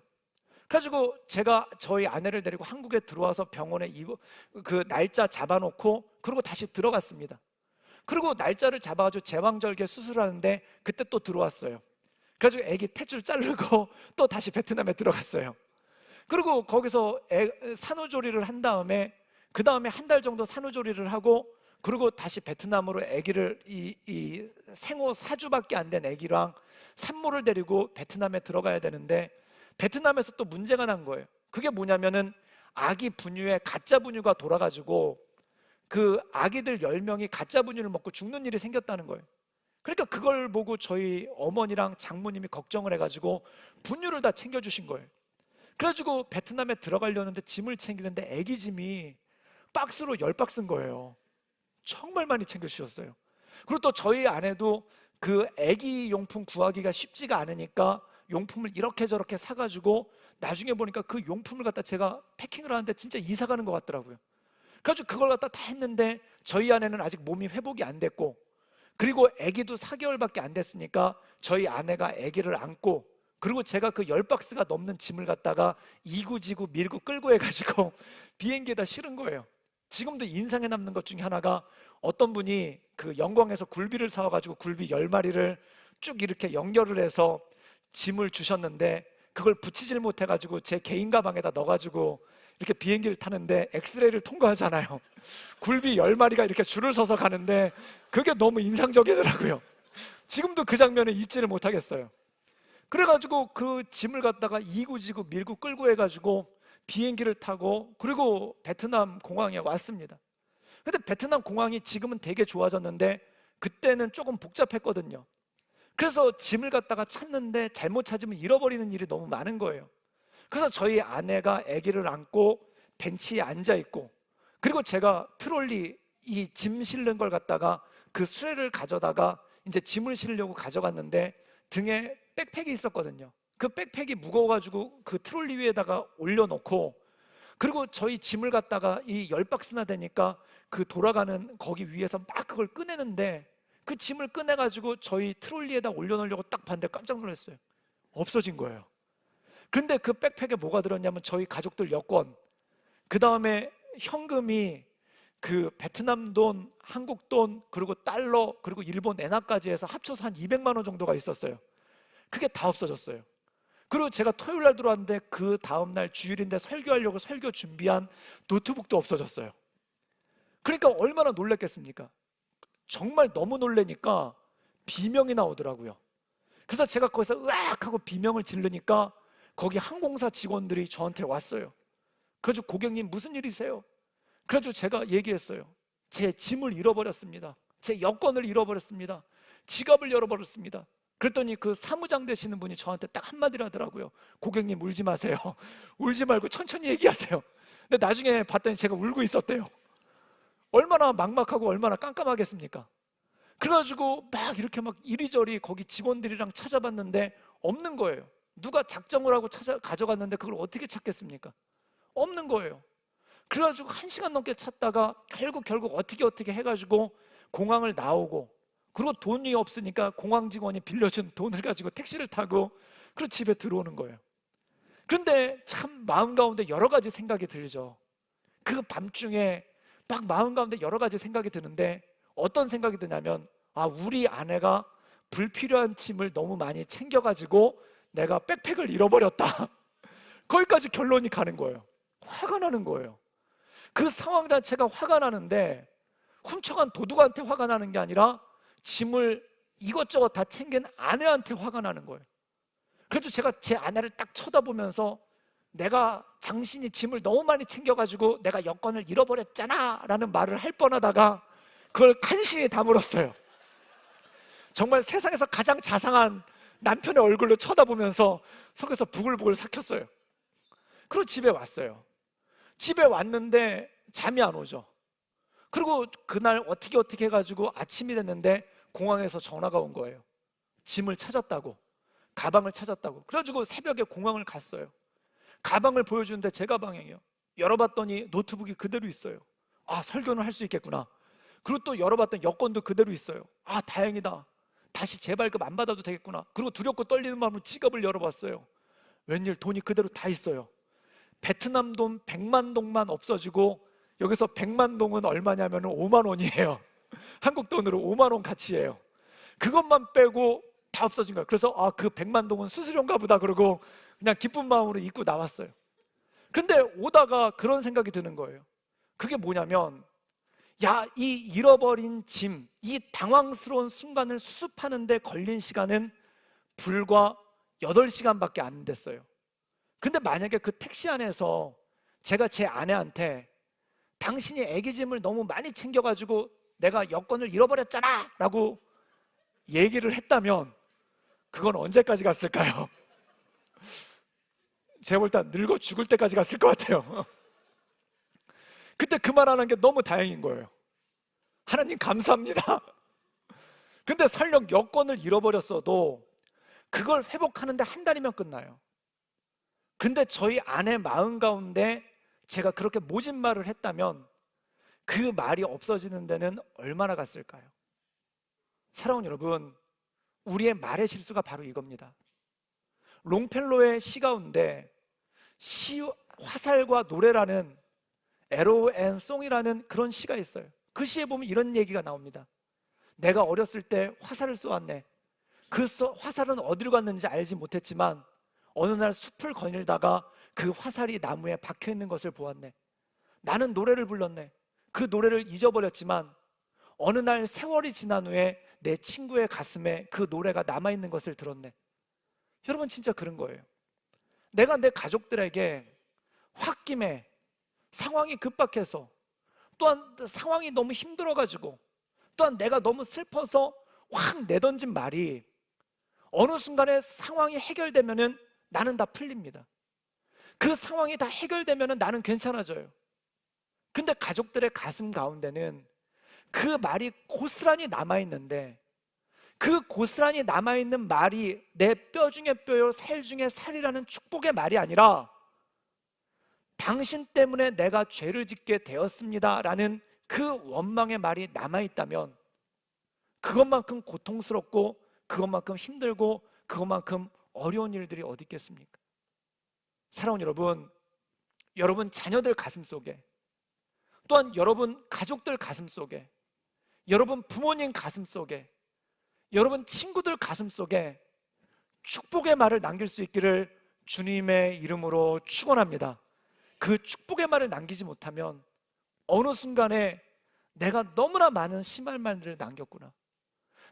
Speaker 1: 그래가지고 제가 저희 아내를 데리고 한국에 들어와서 병원에 그 날짜 잡아놓고 그리고 다시 들어갔습니다. 그리고 날짜를 잡아가지고 제왕절개 수술하는데 그때 또 들어왔어요. 그래가지고 아기 탯줄 자르고 또 다시 베트남에 들어갔어요. 그리고 거기서 산후조리를 한 다음에 그 다음에 한 달 정도 산후조리를 하고, 그리고 다시 베트남으로 아기를 이 생후 4주밖에 안 된 아기랑 산모를 데리고 베트남에 들어가야 되는데 베트남에서 또 문제가 난 거예요. 그게 뭐냐면은 아기 분유에 가짜 분유가 돌아가지고 그 아기들 10명이 가짜 분유를 먹고 죽는 일이 생겼다는 거예요. 그러니까 그걸 보고 저희 어머니랑 장모님이 걱정을 해가지고 분유를 다 챙겨주신 거예요. 그래가지고 베트남에 들어가려는데 짐을 챙기는데 아기 짐이 박스로 10박스인 거예요. 정말 많이 챙겨주셨어요. 그리고 또 저희 아내도 그 아기 용품 구하기가 쉽지가 않으니까 용품을 이렇게 저렇게 사가지고 나중에 보니까 그 용품을 갖다 제가 패킹을 하는데 진짜 이사 가는 것 같더라고요. 그래가지고 그걸 갖다 다 했는데 저희 아내는 아직 몸이 회복이 안 됐고, 그리고 아기도 4개월밖에 안 됐으니까 저희 아내가 아기를 안고, 그리고 제가 그 10박스가 넘는 짐을 갖다가 이구지구 밀고 끌고 해가지고 비행기에다 실은 거예요. 지금도 인상에 남는 것 중에 하나가, 어떤 분이 그 영광에서 굴비를 사와가지고 굴비 10마리를 쭉 이렇게 연결을 해서 짐을 주셨는데 그걸 붙이질 못해가지고 제 개인 가방에다 넣어가지고 이렇게 비행기를 타는데 엑스레이를 통과하잖아요. 굴비 10마리가 이렇게 줄을 서서 가는데 그게 너무 인상적이더라고요. 지금도 그 장면을 잊지를 못하겠어요. 그래가지고 그 짐을 갖다가 이구지구 밀고 끌고 해가지고 비행기를 타고 그리고 베트남 공항에 왔습니다. 근데 베트남 공항이 지금은 되게 좋아졌는데 그때는 조금 복잡했거든요. 그래서 짐을 갖다가 찾는데 잘못 찾으면 잃어버리는 일이 너무 많은 거예요. 그래서 저희 아내가 아기를 안고 벤치에 앉아 있고, 그리고 제가 트롤리, 이 짐 실는 걸 갖다가 그 수레를 가져다가 이제 짐을 실으려고 가져갔는데 등에 백팩이 있었거든요. 그 백팩이 무거워가지고 그 트롤리 위에다가 올려놓고, 그리고 저희 짐을 갖다가 이 10박스나 되니까 그 돌아가는 거기 위에서 막 그걸 꺼내는데, 그 짐을 꺼내가지고 저희 트롤리에다 올려놓으려고 딱 봤는데 깜짝 놀랐어요. 없어진 거예요. 그런데 그 백팩에 뭐가 들었냐면 저희 가족들 여권, 그 다음에 현금이 그 베트남 돈, 한국 돈, 그리고 달러, 그리고 일본 엔화까지 해서 합쳐서 한 200만 원 정도가 있었어요. 그게 다 없어졌어요. 그리고 제가 토요일 날 들어왔는데 그 다음날 주일인데 설교하려고 설교 준비한 노트북도 없어졌어요. 그러니까 얼마나 놀랐겠습니까? 정말 너무 놀라니까 비명이 나오더라고요. 그래서 제가 거기서 으악 하고 비명을 지르니까 거기 항공사 직원들이 저한테 왔어요. 그래가지고 고객님 무슨 일이세요? 그래가지고 제가 얘기했어요. 제 짐을 잃어버렸습니다. 제 여권을 잃어버렸습니다. 지갑을 잃어버렸습니다. 그랬더니 그 사무장 되시는 분이 저한테 딱 한마디를 하더라고요. 고객님 울지 마세요. 울지 말고 천천히 얘기하세요. 근데 나중에 봤더니 제가 울고 있었대요. 얼마나 막막하고 얼마나 깜깜하겠습니까? 그래가지고 막 이렇게 막 이리저리 거기 직원들이랑 찾아봤는데 없는 거예요. 누가 작정을 하고 가져갔는데 그걸 어떻게 찾겠습니까? 없는 거예요. 그래가지고 1시간 넘게 찾다가 결국 어떻게 해가지고 공항을 나오고, 그리고 돈이 없으니까 공항 직원이 빌려준 돈을 가지고 택시를 타고 그리고 집에 들어오는 거예요. 그런데 참 마음 가운데 여러 가지 생각이 들죠. 그 밤중에 막 마음 가운데 여러 가지 생각이 드는데 어떤 생각이 드냐면, 아, 우리 아내가 불필요한 짐을 너무 많이 챙겨가지고 내가 백팩을 잃어버렸다. 거기까지 결론이 가는 거예요. 화가 나는 거예요. 그 상황 자체가 화가 나는데 훔쳐간 도둑한테 화가 나는 게 아니라 짐을 이것저것 다 챙긴 아내한테 화가 나는 거예요. 그래서 제가 제 아내를 딱 쳐다보면서 내가 당신이 짐을 너무 많이 챙겨가지고 내가 여권을 잃어버렸잖아 라는 말을 할 뻔하다가 그걸 간신히 다물었어요. 정말 세상에서 가장 자상한 남편의 얼굴로 쳐다보면서 속에서 부글부글 삭혔어요. 그리고 집에 왔어요. 집에 왔는데 잠이 안 오죠. 그리고 그날 어떻게 해가지고 아침이 됐는데 공항에서 전화가 온 거예요. 짐을 찾았다고, 가방을 찾았다고. 그래가지고 새벽에 공항을 갔어요. 가방을 보여주는데 제 가방이에요. 열어봤더니 노트북이 그대로 있어요. 아, 설교는 할 수 있겠구나. 그리고 또 열어봤더니 여권도 그대로 있어요. 아, 다행이다. 다시 재발급 안 받아도 되겠구나. 그리고 두렵고 떨리는 마음으로 지갑을 열어봤어요. 웬일 돈이 그대로 다 있어요. 베트남 돈 100만 동만 없어지고, 여기서 100만 동은 얼마냐면 5만 원이에요. 한국 돈으로 5만 원 가치예요. 그것만 빼고 다 없어진 거예요. 그래서 아, 그 100만 동은 수수료인가 보다 그러고 그냥 기쁜 마음으로 입고 나왔어요. 근데 오다가 그런 생각이 드는 거예요. 그게 뭐냐면, 야, 이 잃어버린 짐, 이 당황스러운 순간을 수습하는 데 걸린 시간은 불과 8시간밖에 안 됐어요. 근데 만약에 그 택시 안에서 제가 제 아내한테 당신이 애기 짐을 너무 많이 챙겨가지고 내가 여권을 잃어버렸잖아 라고 얘기를 했다면 그건 언제까지 갔을까요? 제가 볼 때 늙어 죽을 때까지 갔을 것 같아요. 그때 그 말하는 게 너무 다행인 거예요. 하나님 감사합니다. 근데 설령 여권을 잃어버렸어도 그걸 회복하는데 한 달이면 끝나요. 근데 저희 아내 마음 가운데 제가 그렇게 모진 말을 했다면 그 말이 없어지는 데는 얼마나 갔을까요? 사랑하는 여러분, 우리의 말의 실수가 바로 이겁니다. 롱펠로의 시 가운데 화살과 노래라는 에로 앤 송이라는 그런 시가 있어요. 그 시에 보면 이런 얘기가 나옵니다. 내가 어렸을 때 화살을 쏘았네. 그 화살은 어디로 갔는지 알지 못했지만 어느 날 숲을 거닐다가 그 화살이 나무에 박혀 있는 것을 보았네. 나는 노래를 불렀네. 그 노래를 잊어버렸지만 어느 날 세월이 지난 후에 내 친구의 가슴에 그 노래가 남아있는 것을 들었네. 여러분, 진짜 그런 거예요. 내가 내 가족들에게 홧김에 상황이 급박해서, 또한 상황이 너무 힘들어가지고, 또한 내가 너무 슬퍼서 확 내던진 말이 어느 순간에 상황이 해결되면은 나는 다 풀립니다. 그 상황이 다 해결되면은 나는 괜찮아져요. 근데 가족들의 가슴 가운데는 그 말이 고스란히 남아있는데, 그 고스란히 남아있는 말이 내 뼈 중에 뼈요 살 중에 살이라는 축복의 말이 아니라 당신 때문에 내가 죄를 짓게 되었습니다 라는 그 원망의 말이 남아있다면, 그것만큼 고통스럽고 그것만큼 힘들고 그것만큼 어려운 일들이 어디 있겠습니까? 사랑하는 여러분, 여러분 자녀들 가슴 속에, 또한 여러분 가족들 가슴 속에, 여러분 부모님 가슴 속에, 여러분 친구들 가슴 속에 축복의 말을 남길 수 있기를 주님의 이름으로 축원합니다. 그 축복의 말을 남기지 못하면 어느 순간에 내가 너무나 많은 심할 말들을 남겼구나,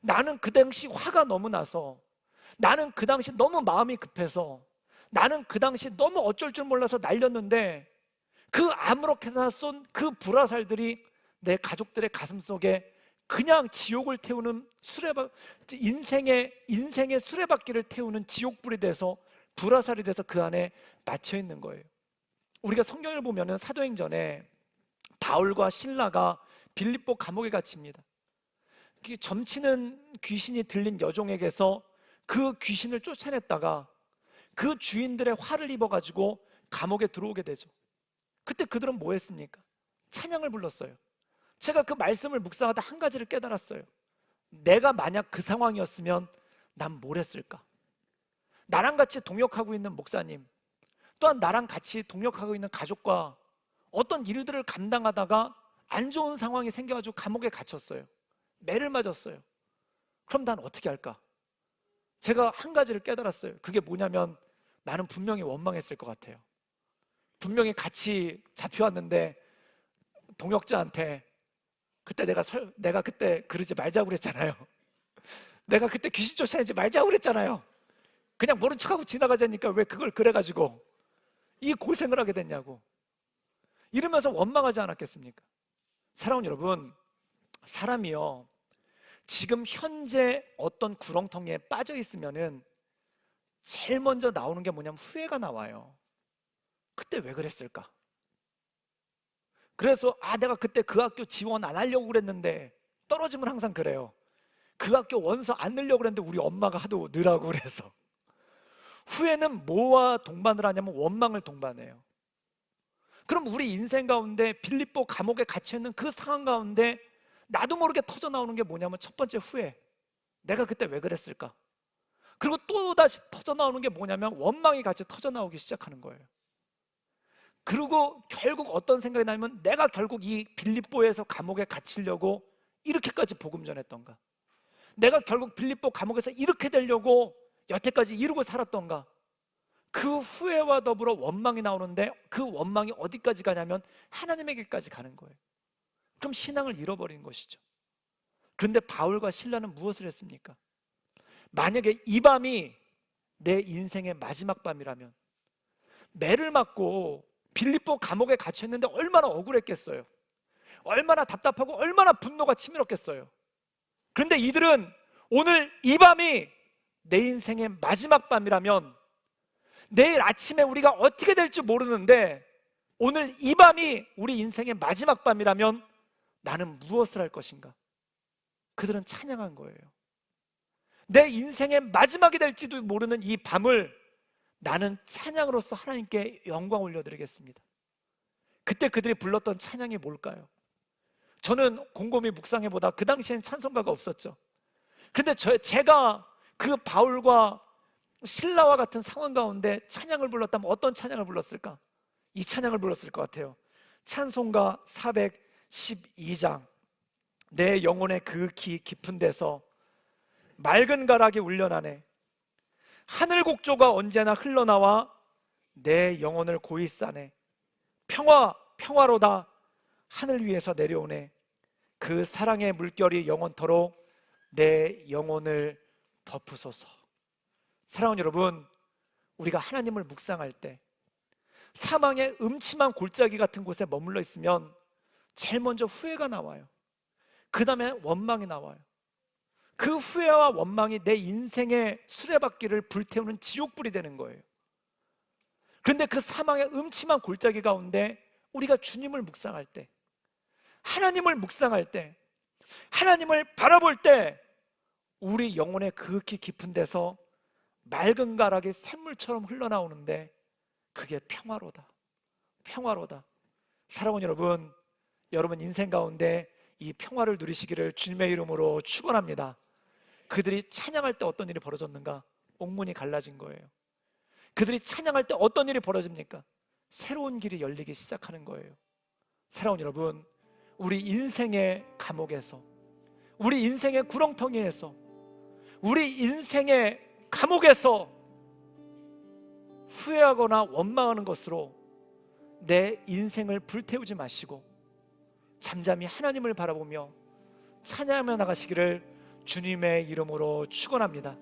Speaker 1: 나는 그 당시 화가 너무 나서, 나는 그 당시 너무 마음이 급해서, 나는 그 당시 너무 어쩔 줄 몰라서 날렸는데, 그 아무렇게나 쏜 그 불화살들이 내 가족들의 가슴 속에 그냥 지옥을 태우는 인생의 수레바퀴를 태우는 지옥불이 돼서, 불화살이 돼서 그 안에 맺혀 있는 거예요. 우리가 성경을 보면은 사도행전에 바울과 실라가 빌립보 감옥에 갇힙니다. 점치는 귀신이 들린 여종에게서 그 귀신을 쫓아냈다가 그 주인들의 화를 입어가지고 감옥에 들어오게 되죠. 그때 그들은 뭐 했습니까? 찬양을 불렀어요. 제가 그 말씀을 묵상하다 한 가지를 깨달았어요. 내가 만약 그 상황이었으면 난 뭘 했을까? 나랑 같이 동역하고 있는 목사님, 또한 나랑 같이 동역하고 있는 가족과 어떤 일들을 감당하다가 안 좋은 상황이 생겨가지고 감옥에 갇혔어요. 매를 맞았어요. 그럼 난 어떻게 할까? 제가 한 가지를 깨달았어요. 그게 뭐냐면, 나는 분명히 원망했을 것 같아요. 분명히 같이 잡혀왔는데 동역자한테 그때 내가 그때 그러지 말자고 그랬잖아요. 내가 그때 귀신 쫓아내지 말자고 그랬잖아요. 그냥 모른 척하고 지나가자니까 왜 그걸 그래가지고 이 고생을 하게 됐냐고, 이러면서 원망하지 않았겠습니까? 사랑하는 여러분, 사람이요, 지금 현재 어떤 구렁텅이에 빠져 있으면은 제일 먼저 나오는 게 뭐냐면 후회가 나와요. 그때 왜 그랬을까? 그래서 내가 그때 그 학교 지원 안 하려고 그랬는데, 떨어지면 항상 그래요. 그 학교 원서 안 넣으려고 그랬는데 우리 엄마가 하도 넣으라고 그래서. 후회는 뭐와 동반을 하냐면 원망을 동반해요. 그럼 우리 인생 가운데 빌립보 감옥에 갇혀있는 그 상황 가운데 나도 모르게 터져 나오는 게 뭐냐면, 첫 번째 후회, 내가 그때 왜 그랬을까? 그리고 또 다시 터져 나오는 게 뭐냐면 원망이 같이 터져 나오기 시작하는 거예요. 그리고 결국 어떤 생각이 나면, 내가 결국 이 빌립보에서 감옥에 갇히려고 이렇게까지 복음 전했던가, 내가 결국 빌립보 감옥에서 이렇게 되려고 여태까지 이루고 살았던가. 그 후회와 더불어 원망이 나오는데, 그 원망이 어디까지 가냐면 하나님에게까지 가는 거예요. 그럼 신앙을 잃어버린 것이죠. 그런데 바울과 실라는 무엇을 했습니까? 만약에 이 밤이 내 인생의 마지막 밤이라면, 매를 맞고 빌립보 감옥에 갇혀있는데 얼마나 억울했겠어요. 얼마나 답답하고 얼마나 분노가 치밀었겠어요. 그런데 이들은 오늘 이 밤이 내 인생의 마지막 밤이라면, 내일 아침에 우리가 어떻게 될지 모르는데 오늘 이 밤이 우리 인생의 마지막 밤이라면 나는 무엇을 할 것인가? 그들은 찬양한 거예요. 내 인생의 마지막이 될지도 모르는 이 밤을 나는 찬양으로서 하나님께 영광 올려드리겠습니다. 그때 그들이 불렀던 찬양이 뭘까요? 저는 곰곰이 묵상해보다 그 당시엔 찬송가가 없었죠. 그런데 제가 그 바울과 실라와 같은 상황 가운데 찬양을 불렀다면 어떤 찬양을 불렀을까? 이 찬양을 불렀을 것 같아요. 찬송가 412장. 내 영혼의 그 깊은 데서 맑은 가락이 울려나네. 하늘 곡조가 언제나 흘러나와 내 영혼을 고이 싸네. 평화로다 하늘 위에서 내려오네. 그 사랑의 물결이 영원토록 내 영혼을 덮으소서. 사랑하는 여러분, 우리가 하나님을 묵상할 때, 사망의 음침한 골짜기 같은 곳에 머물러 있으면 제일 먼저 후회가 나와요. 그 다음에 원망이 나와요. 그 후회와 원망이 내 인생의 수레바퀴를 불태우는 지옥불이 되는 거예요. 그런데 그 사망의 음침한 골짜기 가운데 우리가 주님을 묵상할 때, 하나님을 묵상할 때, 하나님을 바라볼 때 우리 영혼의 극히 깊은 데서 맑은 가락이 샘물처럼 흘러나오는데 그게 평화로다. 평화로다. 사랑하는 여러분, 여러분 인생 가운데 이 평화를 누리시기를 주님의 이름으로 축원합니다. 그들이 찬양할 때 어떤 일이 벌어졌는가? 옥문이 갈라진 거예요. 그들이 찬양할 때 어떤 일이 벌어집니까? 새로운 길이 열리기 시작하는 거예요. 사랑하는 여러분, 우리 인생의 감옥에서, 우리 인생의 구렁텅이에서, 우리 인생의 감옥에서 후회하거나 원망하는 것으로 내 인생을 불태우지 마시고 잠잠히 하나님을 바라보며 찬양하며 나가시기를 주님의 이름으로 축원합니다.